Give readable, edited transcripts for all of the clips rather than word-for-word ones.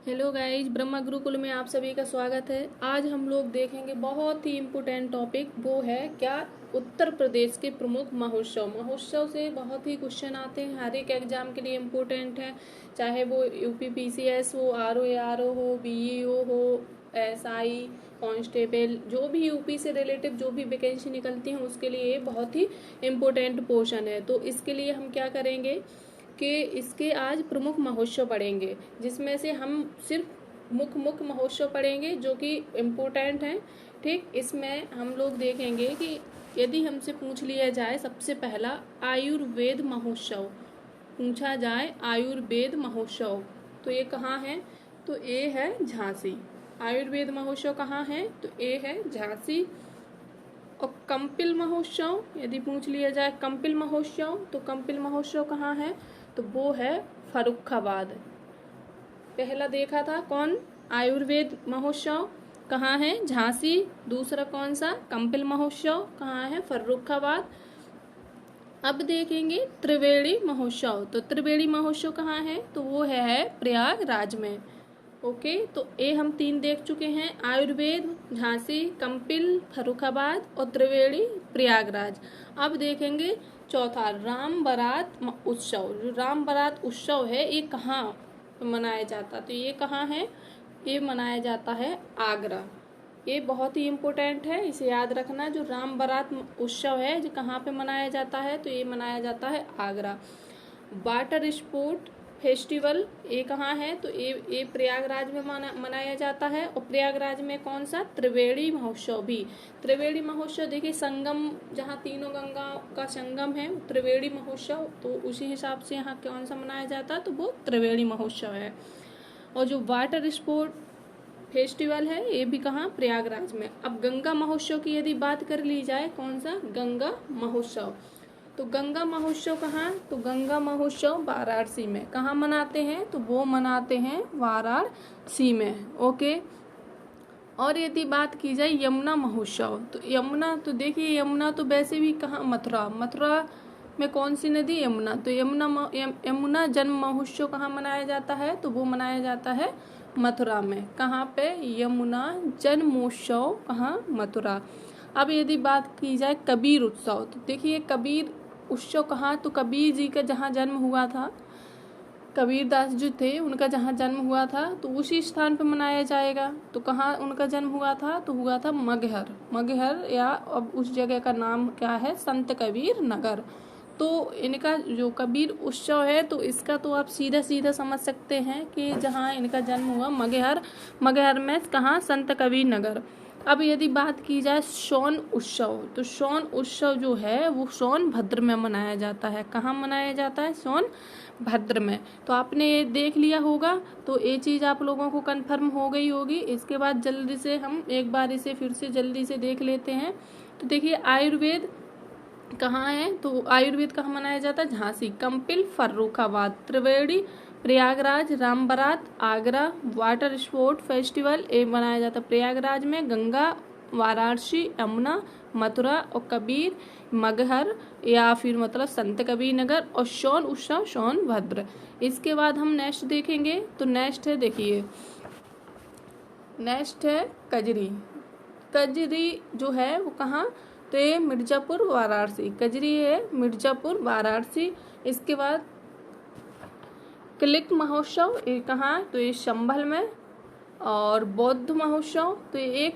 Hello guys, Brahma Gurukul में आप सभी का स्वागत है। आज हम लोग देखेंगे बहुत ही इम्पोर्टेंट टॉपिक, वो है क्या उत्तर प्रदेश के प्रमुख महोत्सव। महोत्सव से बहुत ही क्वेश्चन आते हैं, हर एक एग्जाम के लिए इम्पोर्टेंट है, चाहे वो यूपीपीसीएस हो, आरओ हो, बीईओ हो, एसआई, कांस्टेबल, जो भी यूपी से रिलेटिव जो भी वैकेंसी निकलती है उसके लिए ये बहुत ही इम्पोर्टेंट पोर्शन है। तो इसके लिए हम क्या करेंगे कि इसके आज प्रमुख महोत्सव पढ़ेंगे, जिसमें से हम सिर्फ मुख्य महोत्सव पढ़ेंगे जो कि इम्पोर्टेंट हैं। ठीक, इसमें हम लोग देखेंगे कि यदि हमसे पूछ लिया जाए सबसे पहला आयुर्वेद महोत्सव पूछा जाए, आयुर्वेद महोत्सव तो ये कहाँ है? तो ये है झांसी। आयुर्वेद महोत्सव कहाँ है? तो ये है झांसी। और कंपिल महोत्सव यदि पूछ लिया जाए, कंपिल महोत्सव, तो कंपिल महोत्सव कहाँ है? तो वो है फर्रुखाबाद। पहला देखा था कौन? आयुर्वेद महोत्सव कहाँ है? झांसी। दूसरा कौन सा? कंपिल महोत्सव कहाँ है? फर्रुखाबाद। अब देखेंगे त्रिवेणी महोत्सव। तो त्रिवेणी महोत्सव कहाँ है? तो वो है प्रयागराज में। ओके, तो ये हम 3 देख चुके हैं, आयुर्वेद झांसी, कंपिल फर्रुखाबाद और त्रिवेणी प्रयागराज। अब देखेंगे चौथा राम बारात उत्सव। जो राम बारात उत्सव है ये कहाँ मनाया जाता? तो ये कहाँ है? ये मनाया जाता है आगरा। ये बहुत ही इम्पोर्टेंट है, इसे याद रखना। जो राम बारात उत्सव है जो कहाँ पे मनाया जाता है? तो ये मनाया जाता है आगरा। वाटर स्पोर्ट फेस्टिवल ये कहाँ है? तो ये प्रयागराज में मनाया जाता है। और प्रयागराज में कौन सा? त्रिवेणी महोत्सव भी। त्रिवेणी महोत्सव देखिए, संगम जहाँ तीनों गंगा का संगम है, त्रिवेणी महोत्सव, तो उसी हिसाब से यहाँ कौन सा मनाया जाता है? तो वो त्रिवेणी महोत्सव है। और जो वाटर स्पोर्ट फेस्टिवल है ये भी कहाँ? प्रयागराज में। अब गंगा महोत्सव की यदि बात कर ली जाए, कौन सा? गंगा महोत्सव। तो गंगा महोत्सव कहाँ? तो गंगा महोत्सव वाराणसी में। कहाँ मनाते हैं? तो वो मनाते हैं वाराणसी में। ओके, और यदि बात की जाए यमुना महोत्सव, तो यमुना, तो देखिए यमुना तो वैसे भी कहाँ? मथुरा में कौन सी नदी? यमुना। तो यमुना जन्म महोत्सव कहाँ मनाया जाता है? तो वो मनाया जाता है मथुरा में। कहाँ पे? यमुना जन्मोत्सव कहाँ? मथुरा। अब यदि बात की जाए कबीर उत्सव, तो देखिए कबीर उत्सव कहाँ? तो कबीर जी का जहाँ जन्म हुआ था, कबीर दास जो थे उनका जहाँ जन्म हुआ था, तो उसी स्थान पर मनाया जाएगा। तो कहाँ उनका जन्म हुआ था? तो हुआ था मगहर, या अब उस जगह का नाम क्या है? संत कबीर नगर। तो इनका जो कबीर उत्सव है, तो इसका तो आप सीधा सीधा समझ सकते हैं कि जहाँ इनका जन्म हुआ मगहर में कहाँ? संत कबीर नगर। अब यदि बात की जाए सोन उत्सव, तो सोन उत्सव जो है वो सोनभद्र में मनाया जाता है। कहाँ मनाया जाता है? सोनभद्र में। तो आपने ये देख लिया होगा, तो ये चीज़ आप लोगों को कंफर्म हो गई होगी। इसके बाद जल्दी से हम एक बार इसे फिर से जल्दी से देख लेते हैं। तो देखिए आयुर्वेद कहाँ है? तो आयुर्वेद कहाँ मनाया जाता है? झांसी। कंपिल फर्रुखाबाद। त्रिवेणी प्रयागराज। राम बारात आगरा। वाटर स्पोर्ट फेस्टिवल ये मनाया जाता है प्रयागराज में। गंगा वाराणसी, यमुना मथुरा, और कबीर मगहर या फिर मतलब संत कबीर नगर, और सोन उत्सव सोनभद्र। इसके बाद हम नेक्स्ट देखेंगे, तो नेक्स्ट है, देखिए नेक्स्ट है कजरी। कजरी जो है वो कहाँ? तो ये मिर्जापुर वाराणसी। कजरी है मिर्जापुर वाराणसी। इसके बाद क्लिक महोत्सव ये कहाँ? तो ये संभल में। और बौद्ध महोत्सव तो ये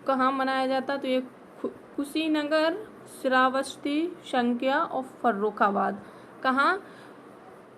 कहाँ मनाया जाता? तो ये कुशीनगर, श्रावस्ती, शंकिया और फर्रुखाबाद। कहाँ?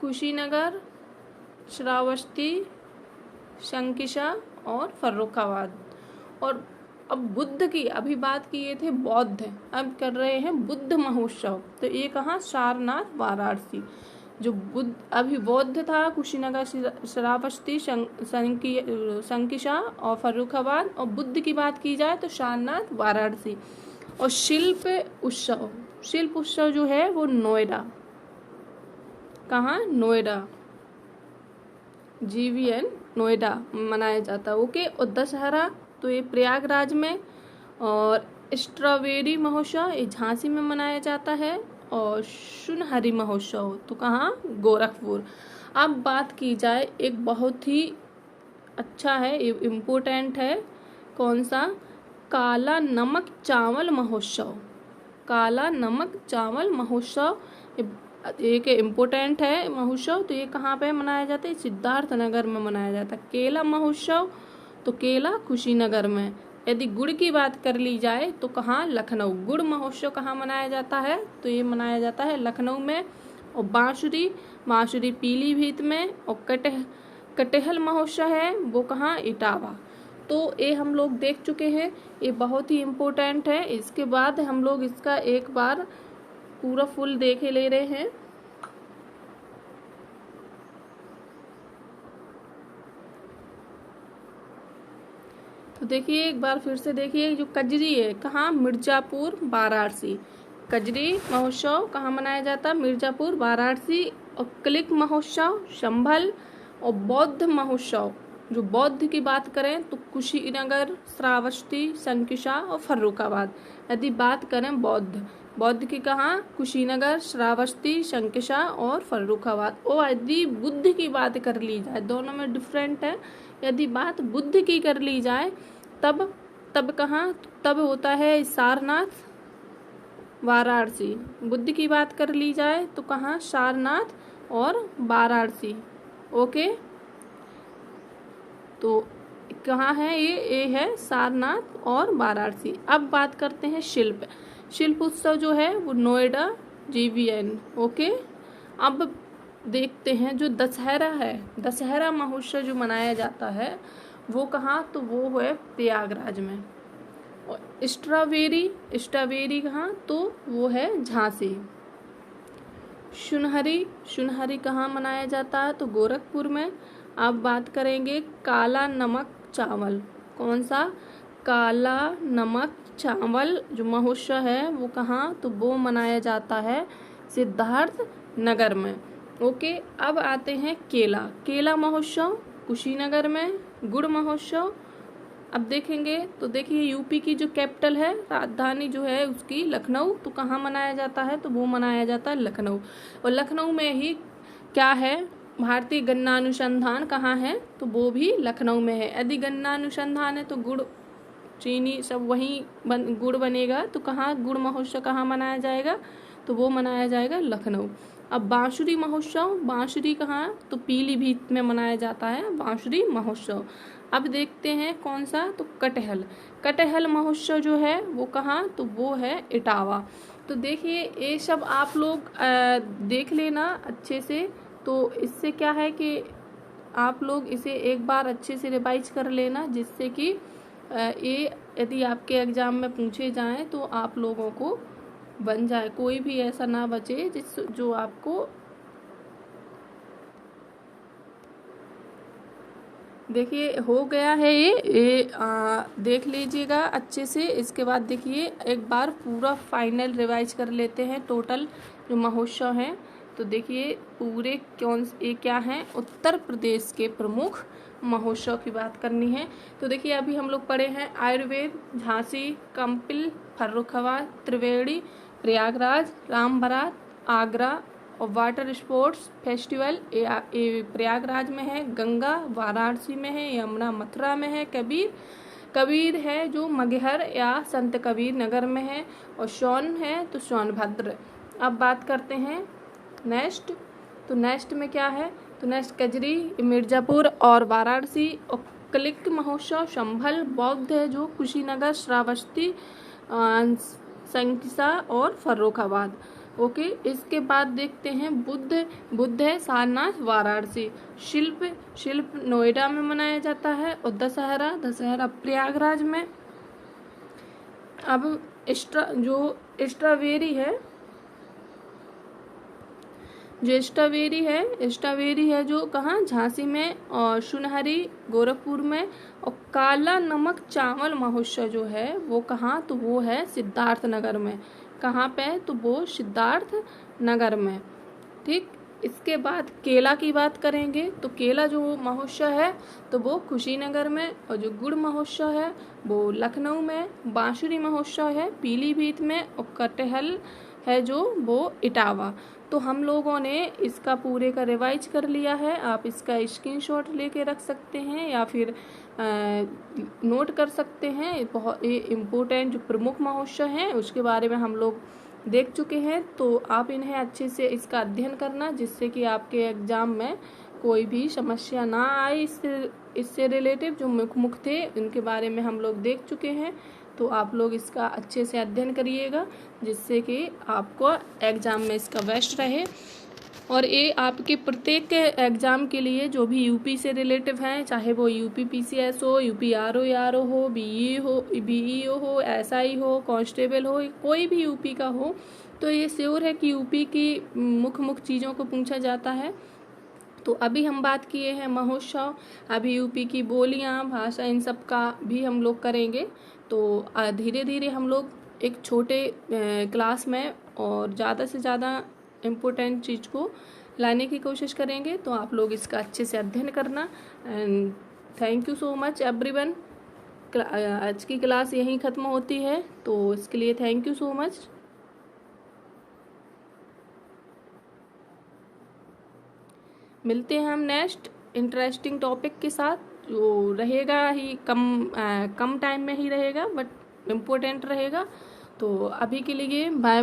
कुशीनगर, श्रावस्ती, शंकिशा और फर्रुखाबाद। और अब बुद्ध की अभी बात किए थे, बौद्ध, अब कर रहे हैं बुद्ध महोत्सव। तो ये कहाँ? सारनाथ वाराणसी। जो बुद्ध अभी बौद्ध था कुशीनगर, श्रावस्ती, शंकिशा और फर्रुखाबाद, और बुद्ध की बात की जाए तो सारनाथ वाराणसी। और शिल्प उत्सव जो है वो नोएडा। कहाँ? नोएडा, GVN नोएडा मनाया जाता है। ओके, और दशहरा तो ये प्रयागराज में। और स्ट्रॉबेरी महोत्सव ये झांसी में मनाया जाता है। और सुनहरी महोत्सव तो कहाँ? गोरखपुर। अब बात की जाए एक बहुत ही अच्छा है, इम्पोर्टेंट है। कौन सा? काला नमक चावल महोत्सव। काला नमक चावल महोत्सव एक इम्पोर्टेंट है महोत्सव। तो ये कहाँ पे मनाया जाता है? सिद्धार्थ नगर में मनाया जाता है। केला महोत्सव तो केला कुशीनगर में। यदि गुड़ की बात कर ली जाए तो कहाँ? लखनऊ। गुड़ महोत्सव कहाँ मनाया जाता है? तो ये मनाया जाता है लखनऊ में। और बांसुरी बांसुरी पीलीभीत में। और कटहल महोत्सव है वो कहाँ? इटावा। तो ये हम लोग देख चुके हैं, ये बहुत ही इम्पोर्टेंट है। इसके बाद हम लोग इसका एक बार पूरा फुल देखे ले रहे हैं। तो देखिए एक बार फिर से देखिए, जो कजरी है कहाँ? मिर्जापुर वाराणसी। कजरी महोत्सव कहाँ मनाया जाता? मिर्जापुर वाराणसी। और क्लिक महोत्सव संभल। और बौद्ध महोत्सव, जो बौद्ध की बात करें तो कुशीनगर, श्रावस्ती, संकिसा और फर्रुखाबाद। यदि बात करें बौद्ध की कहाँ? कुशीनगर, श्रावस्ती, संकिसा और फर्रुखाबाद। और यदि बुद्ध की बात कर ली जाए, दोनों में डिफरेंट है। यदि बात बुद्ध की कर ली जाए तब कहाँ? तब होता है सारनाथ वाराणसी। बुद्ध की बात कर ली जाए तो कहाँ? सारनाथ और वाराणसी। ओके, तो कहाँ है ये है सारनाथ और वाराणसी। अब बात करते हैं शिल्प उत्सव जो है वो नोएडा GVN। ओके, अब देखते हैं जो दशहरा है, दशहरा महोत्सव जो मनाया जाता है वो कहाँ? तो वो है प्रयागराज में। और स्ट्रॉबेरी कहाँ? तो वो है झांसी। सुनहरी कहाँ मनाया जाता है? तो गोरखपुर में। अब बात करेंगे काला नमक चावल। कौन सा? काला नमक चावल जो महोत्सव है वो कहाँ? तो वो मनाया जाता है सिद्धार्थ नगर में। ओके, अब आते हैं केला महोत्सव कुशीनगर में। गुड़ महोत्सव अब देखेंगे तो देखिए यूपी की जो कैपिटल है, राजधानी जो है उसकी लखनऊ। तो कहाँ मनाया जाता है? तो वो मनाया जाता है लखनऊ। और लखनऊ में ही क्या है? भारतीय गन्ना अनुसंधान कहाँ है? तो वो भी लखनऊ में है। यदि गन्ना अनुसंधान है तो गुड़ चीनी सब वहीं गुड़ बनेगा। तो कहाँ गुड़ महोत्सव कहाँ मनाया जाएगा? तो वो मनाया जाएगा लखनऊ। अब बांसुरी महोत्सव, बांसुरी कहाँ? तो पीलीभीत में मनाया जाता है बांसुरी महोत्सव। अब देखते हैं कौन सा? तो कटहल महोत्सव जो है वो कहाँ? तो वो है इटावा। तो देखिए ये सब आप लोग देख लेना अच्छे से। तो इससे क्या है कि आप लोग इसे एक बार अच्छे से रिवाइज कर लेना, जिससे कि ये यदि आपके एग्जाम में पूछे जाएं तो आप लोगों को बन जाए, कोई भी ऐसा ना बचे जो आपको। देखिए हो गया है ये देख लीजिएगा अच्छे से। इसके बाद देखिए एक बार पूरा फाइनल रिवाइज कर लेते हैं टोटल जो महोत्सव हैं। तो देखिए पूरे ये क्या हैं? उत्तर प्रदेश के प्रमुख महोत्सव की बात करनी है। तो देखिए अभी हम लोग पढ़े हैं आयुर्वेद, झांसी, कंपिल, फर्रुखाबाद, त्रिवेणी, प्रयागराज, रामबारात, आगरा। और वाटर स्पोर्ट्स फेस्टिवल प्रयागराज में है, गंगा वाराणसी में है, यमुना मथुरा में है, कबीर है जो मगहर या संत कबीर नगर में है। और सोन है तो सोनभद्र। अब बात करते हैं नेक्स्ट। तो नेक्स्ट में क्या है? तो नेक्स्ट कजरी मिर्जापुर और वाराणसी। और क्लिक महोत्सव संभल। बौद्ध है जो कुशीनगर, श्रावस्ती, संकिसा और फर्रुखाबाद। ओके, इसके बाद देखते हैं बुद्ध है सारनाथ वाराणसी। शिल्प नोएडा में मनाया जाता है। और दशहरा प्रयागराज में। अब स्ट्रॉबेरी है जो कहाँ? झांसी में। और सुनहरी गोरखपुर में। और काला नमक चावल महोत्सव जो है वो कहाँ? तो वो है सिद्धार्थ नगर में। कहाँ पे? तो वो सिद्धार्थ नगर में। ठीक, इसके बाद केला की बात करेंगे। तो केला जो महोत्सव है तो वो कुशीनगर में। और जो गुड़ महोत्सव है वो लखनऊ में। बांसुरी महोत्सव है पीलीभीत में। और कटहल है जो वो इटावा। तो हम लोगों ने इसका पूरे का रिवाइज कर लिया है। आप इसका स्क्रीनशॉट लेके रख सकते हैं या फिर नोट कर सकते हैं। बहुत इम्पोर्टेंट जो प्रमुख महोत्सव हैं उसके बारे में हम लोग देख चुके हैं, तो आप इन्हें अच्छे से इसका अध्ययन करना, जिससे कि आपके एग्जाम में कोई भी समस्या ना आए। इससे रिलेटिव जो मुख्य थे उनके बारे में हम लोग देख चुके हैं, तो आप लोग इसका अच्छे से अध्ययन करिएगा, जिससे कि आपको एग्ज़ाम में इसका बेस्ट रहे। और ये आपके प्रत्येक एग्ज़ाम के लिए जो भी यूपी से रिलेटिव हैं, चाहे वो यूपी पीसीएस हो, यूपी आरओ हो, बीईओ हो, एसआई हो, कांस्टेबल हो, कोई भी यूपी का हो, तो ये श्योर है कि यूपी की मुख्य चीज़ों को पूछा जाता है। तो अभी हम बात किए हैं महोत्सव, अभी यूपी की बोलियां, भाषा, इन सब का भी हम लोग करेंगे। तो धीरे धीरे हम लोग एक छोटे क्लास में और ज़्यादा से ज़्यादा इम्पोर्टेंट चीज़ को लाने की कोशिश करेंगे। तो आप लोग इसका अच्छे से अध्ययन करना। And thank you so much everyone. आज की क्लास यहीं ख़त्म होती है, तो इसके लिए थैंक यू सो मच। मिलते हैं हम नेक्स्ट इंटरेस्टिंग टॉपिक के साथ, जो रहेगा ही कम टाइम में ही रहेगा, बट इम्पोर्टेंट रहेगा। तो अभी के लिए बाय बाय।